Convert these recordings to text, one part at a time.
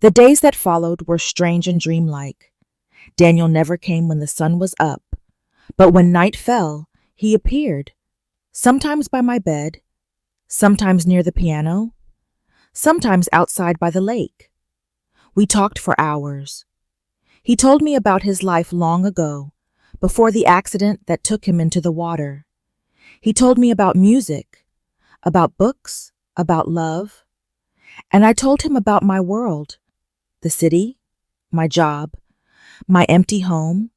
The days that followed were strange and dreamlike. Daniel never came when the sun was up, but when night fell, he appeared, sometimes by my bed, sometimes near the piano, sometimes outside by the lake. We talked for hours. He told me about his life long ago, before the accident that took him into the water. He told me about music, about books, about love, and I told him about my world, the city, my job, my empty home.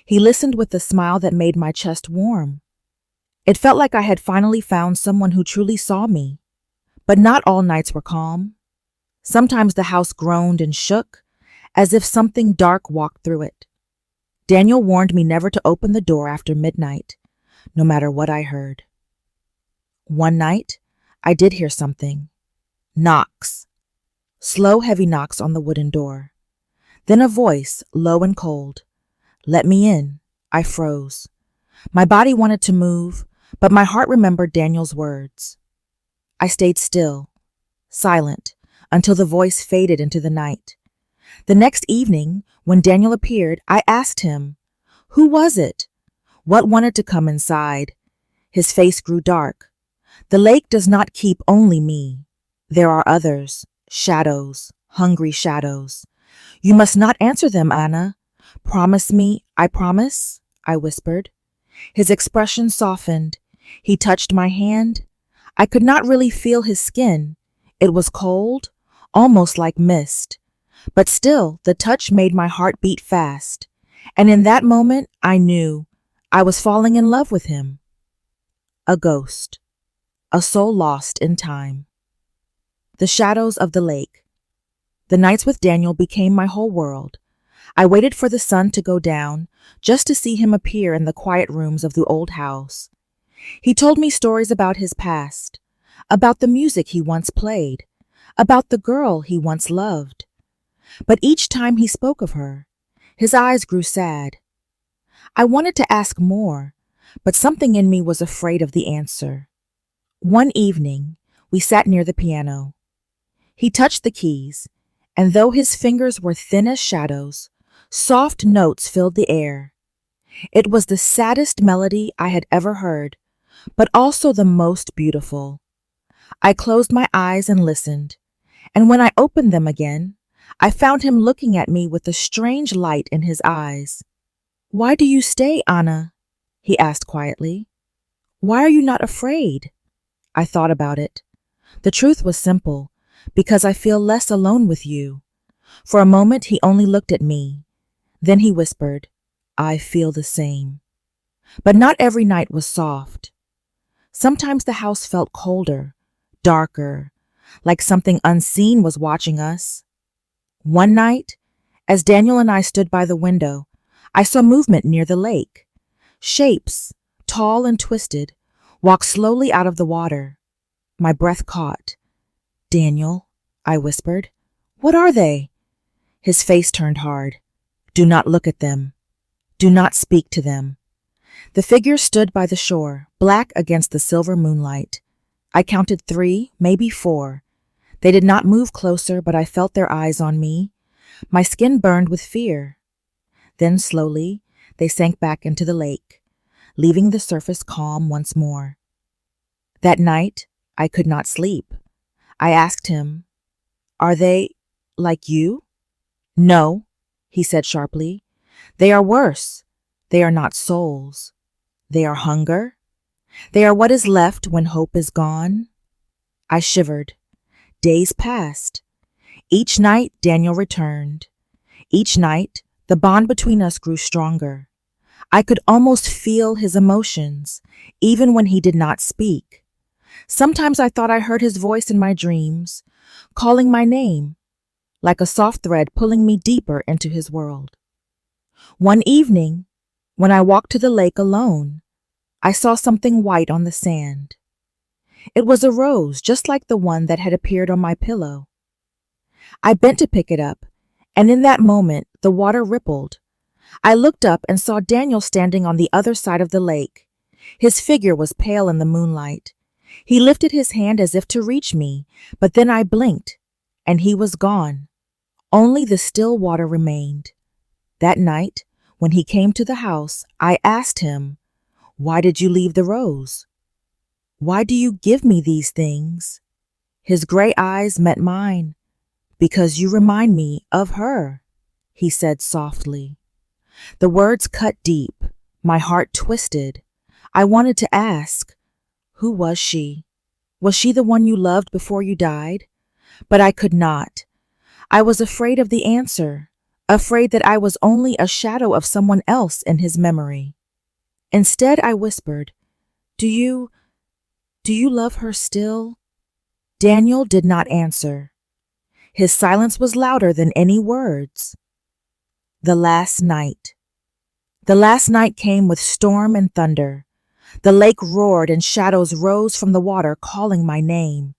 He listened with a smile that made my chest warm. It felt like I had finally found someone who truly saw me. But not all nights were calm. Sometimes the house groaned and shook, as if something dark walked through it. Daniel warned me never to open the door after midnight, no matter what I heard. One night, I did hear something. Knocks. Slow, heavy knocks on the wooden door. Then a voice, low and cold. Let me in. I froze. My body wanted to move, but my heart remembered Daniel's words. I stayed still, silent, until the voice faded into the night. The next evening, when Daniel appeared, I asked him, who was it? What wanted to come inside? His face grew dark. The lake does not keep only me. There are others, shadows, hungry shadows. You must not answer them, Anna. Promise me, I promise, I whispered. His expression softened. He touched my hand. I could not really feel his skin. It was cold, almost like mist. But still, the touch made my heart beat fast. And in that moment, I knew I was falling in love with him. A ghost. A soul lost in time. The shadows of the lake. The nights with Daniel became my whole world. I waited for the sun to go down, just to see him appear in the quiet rooms of the old house. He told me stories about his past, about the music he once played, about the girl he once loved. But each time he spoke of her, his eyes grew sad. I wanted to ask more, but something in me was afraid of the answer. One evening, we sat near the piano. He touched the keys, and though his fingers were thin as shadows, soft notes filled the air. It was the saddest melody I had ever heard, but also the most beautiful. I closed my eyes and listened, and when I opened them again, I found him looking at me with a strange light in his eyes. Why do you stay, Anna? He asked quietly. Why are you not afraid? I thought about it. The truth was simple, because I feel less alone with you. For a moment he only looked at me. Then he whispered, I feel the same. But not every night was soft. Sometimes the house felt colder, darker, like something unseen was watching us. One night, as Daniel and I stood by the window, I saw movement near the lake. Shapes, tall and twisted, walked slowly out of the water. My breath caught. Daniel, I whispered, what are they? His face turned hard. Do not look at them. Do not speak to them. The figures stood by the shore, black against the silver moonlight. I counted 3, maybe 4. They did not move closer, but I felt their eyes on me. My skin burned with fear. Then slowly, they sank back into the lake, leaving the surface calm once more. That night, I could not sleep. I asked him, are they like you? No, he said sharply. They are worse. They are not souls. They are hunger. They are what is left when hope is gone. I shivered. Days passed. Each night, Daniel returned. Each night, the bond between us grew stronger. I could almost feel his emotions, even when he did not speak. Sometimes I thought I heard his voice in my dreams, calling my name, like a soft thread pulling me deeper into his world. One evening, when I walked to the lake alone, I saw something white on the sand. It was a rose, just like the one that had appeared on my pillow. I bent to pick it up, and in that moment, the water rippled. I looked up and saw Daniel standing on the other side of the lake. His figure was pale in the moonlight. He lifted his hand as if to reach me, but then I blinked, and he was gone, Only the still water remained. That night, when he came to the house, I asked him, "Why did you leave the rose? Why do you give me these things?" His gray eyes met mine. "Because you remind me of her," he said softly. The words cut deep. My heart twisted. I wanted to ask, who was she? Was she the one you loved before you died? But I could not. I was afraid of the answer, afraid that I was only a shadow of someone else in his memory. Instead, I whispered, Do you love her still?" Daniel did not answer. His silence was louder than any words. The last night. The last night came with storm and thunder. The lake roared and shadows rose from the water calling my name.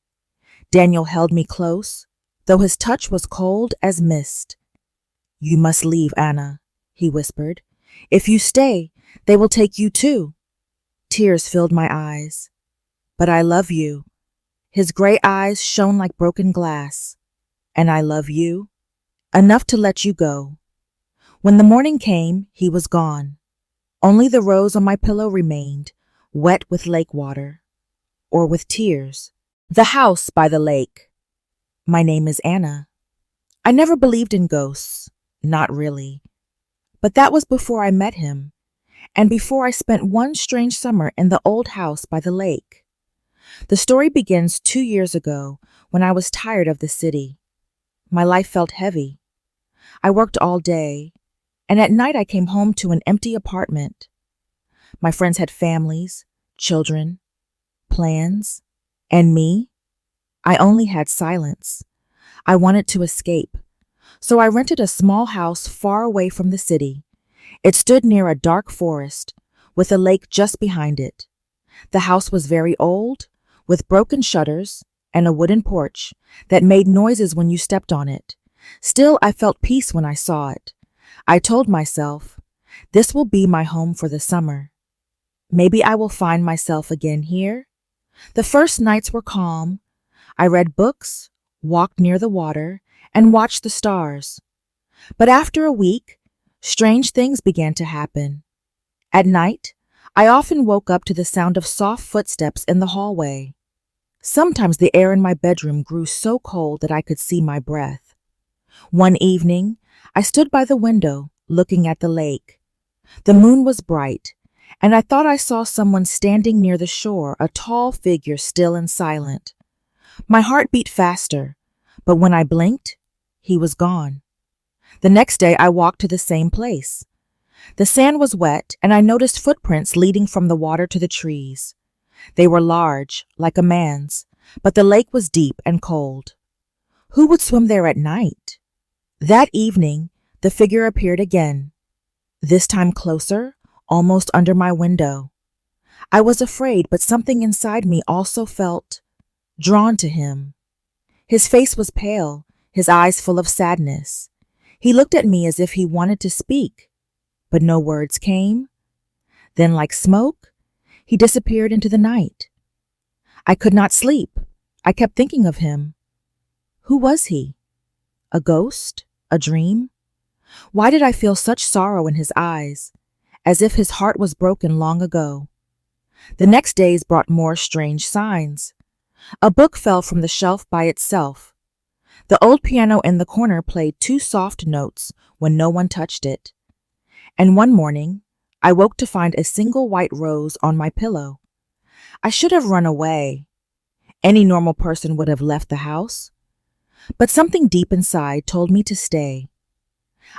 Daniel held me close, though his touch was cold as mist. "You must leave, Anna," he whispered. "If you stay, they will take you too." Tears filled my eyes. "But I love you." His gray eyes shone like broken glass. "And I love you enough to let you go." When the morning came, he was gone. Only the rose on my pillow remained, wet with lake water, or with tears. The house by the lake. My name is Anna. I never believed in ghosts, not really. But that was before I met him, and before I spent one strange summer in the old house by the lake. The story begins 2 years ago when I was tired of the city. My life felt heavy. I worked all day, and at night I came home to an empty apartment. My friends had families, children, plans, and me? I only had silence. I wanted to escape, so I rented a small house far away from the city. It stood near a dark forest, with a lake just behind it. The house was very old, with broken shutters and a wooden porch that made noises when you stepped on it. Still, I felt peace when I saw it. I told myself, this will be my home for the summer. Maybe I will find myself again here. The first nights were calm. I read books, walked near the water, and watched the stars. But after a week, strange things began to happen. At night, I often woke up to the sound of soft footsteps in the hallway. Sometimes the air in my bedroom grew so cold that I could see my breath. One evening, I stood by the window, looking at the lake. The moon was bright, and I thought I saw someone standing near the shore, a tall figure, still and silent. My heart beat faster, but when I blinked, he was gone. The next day, I walked to the same place. The sand was wet, and I noticed footprints leading from the water to the trees. They were large, like a man's, but the lake was deep and cold. Who would swim there at night? That evening, the figure appeared again, this time closer, almost under my window. I was afraid, but something inside me also felt drawn to him. His face was pale, his eyes full of sadness. He looked at me as if he wanted to speak, but no words came. Then, like smoke, he disappeared into the night. I could not sleep. I kept thinking of him. Who was he? A ghost? A dream? Why did I feel such sorrow in his eyes, as if his heart was broken long ago? The next days brought more strange signs. A book fell from the shelf by itself. The old piano in the corner played 2 soft notes when no one touched it. And one morning, I woke to find a single white rose on my pillow. I should have run away. Any normal person would have left the house. But something deep inside told me to stay.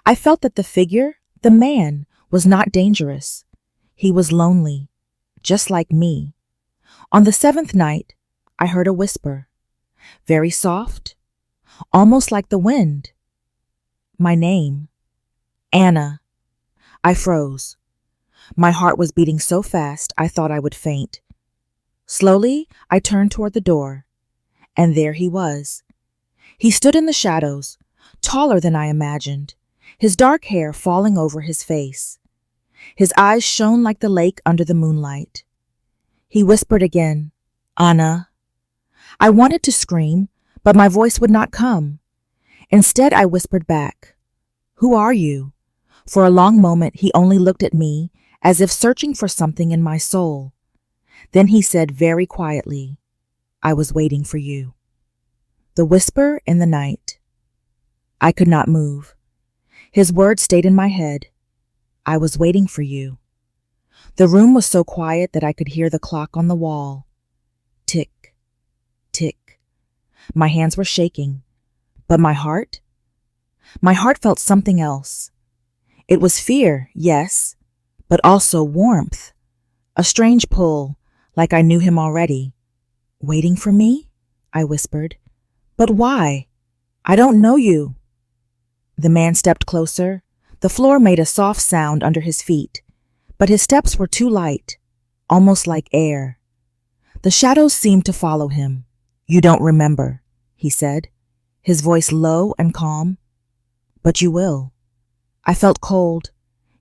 I felt that the figure, the man, was not dangerous. He was lonely, just like me. On the 7th night, I heard a whisper, very soft, almost like the wind. My name, Anna. I froze. My heart was beating so fast I thought I would faint. Slowly, I turned toward the door, and there he was. He stood in the shadows, taller than I imagined, his dark hair falling over his face. His eyes shone like the lake under the moonlight. He whispered again, Anna. I wanted to scream, but my voice would not come. Instead, I whispered back, "Who are you?" For a long moment, he only looked at me as if searching for something in my soul. Then he said very quietly, "I was waiting for you." The whisper in the night. I could not move. His words stayed in my head. "I was waiting for you." The room was so quiet that I could hear the clock on the wall. Tick, tick. My hands were shaking. But my heart? My heart felt something else. It was fear, yes, but also warmth. A strange pull, like I knew him already. "Waiting for me?" I whispered. "But why? I don't know you." The man stepped closer. The floor made a soft sound under his feet, but his steps were too light, almost like air. The shadows seemed to follow him. "You don't remember," he said, his voice low and calm. "But you will." I felt cold,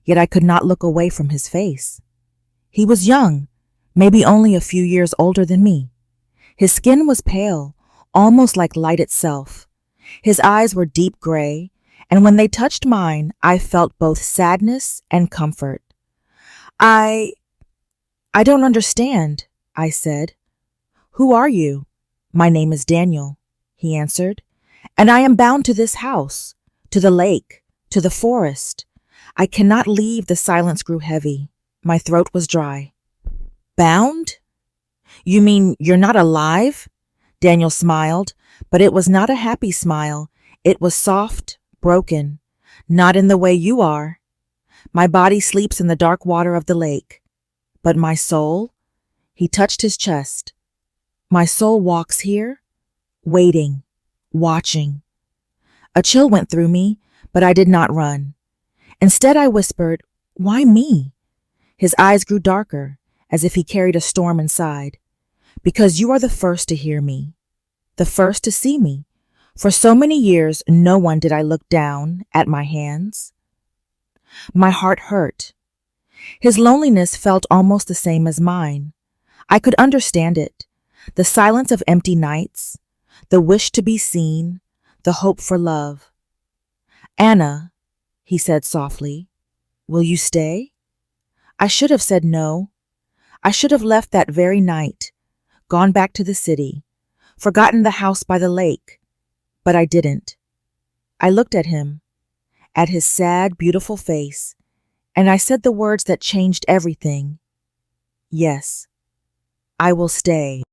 yet I could not look away from his face. He was young, maybe only a few years older than me. His skin was pale, almost like light itself. His eyes were deep gray, and when they touched mine, I felt both sadness and comfort. I don't understand," I said. "Who are you?" "My name is Daniel," he answered, "and I am bound to this house, to the lake, to the forest. I cannot leave." The silence grew heavy. My throat was dry. "Bound? You mean you're not alive?" Daniel smiled, but it was not a happy smile. It was soft, broken. "Not in the way you are. My body sleeps in the dark water of the lake. But my soul?" He touched his chest. "My soul walks here, waiting, watching." A chill went through me, but I did not run. Instead, I whispered, "Why me?" His eyes grew darker, as if he carried a storm inside. "Because you are the first to hear me, the first to see me. For so many years, no one did I look down at my hands." My heart hurt. His loneliness felt almost the same as mine. I could understand it. The silence of empty nights, the wish to be seen, the hope for love. "Anna," he said softly, "will you stay?" I should have said no. I should have left that very night, gone back to the city, forgotten the house by the lake. But I didn't. I looked at him, at his sad, beautiful face, and I said the words that changed everything. "Yes, I will stay."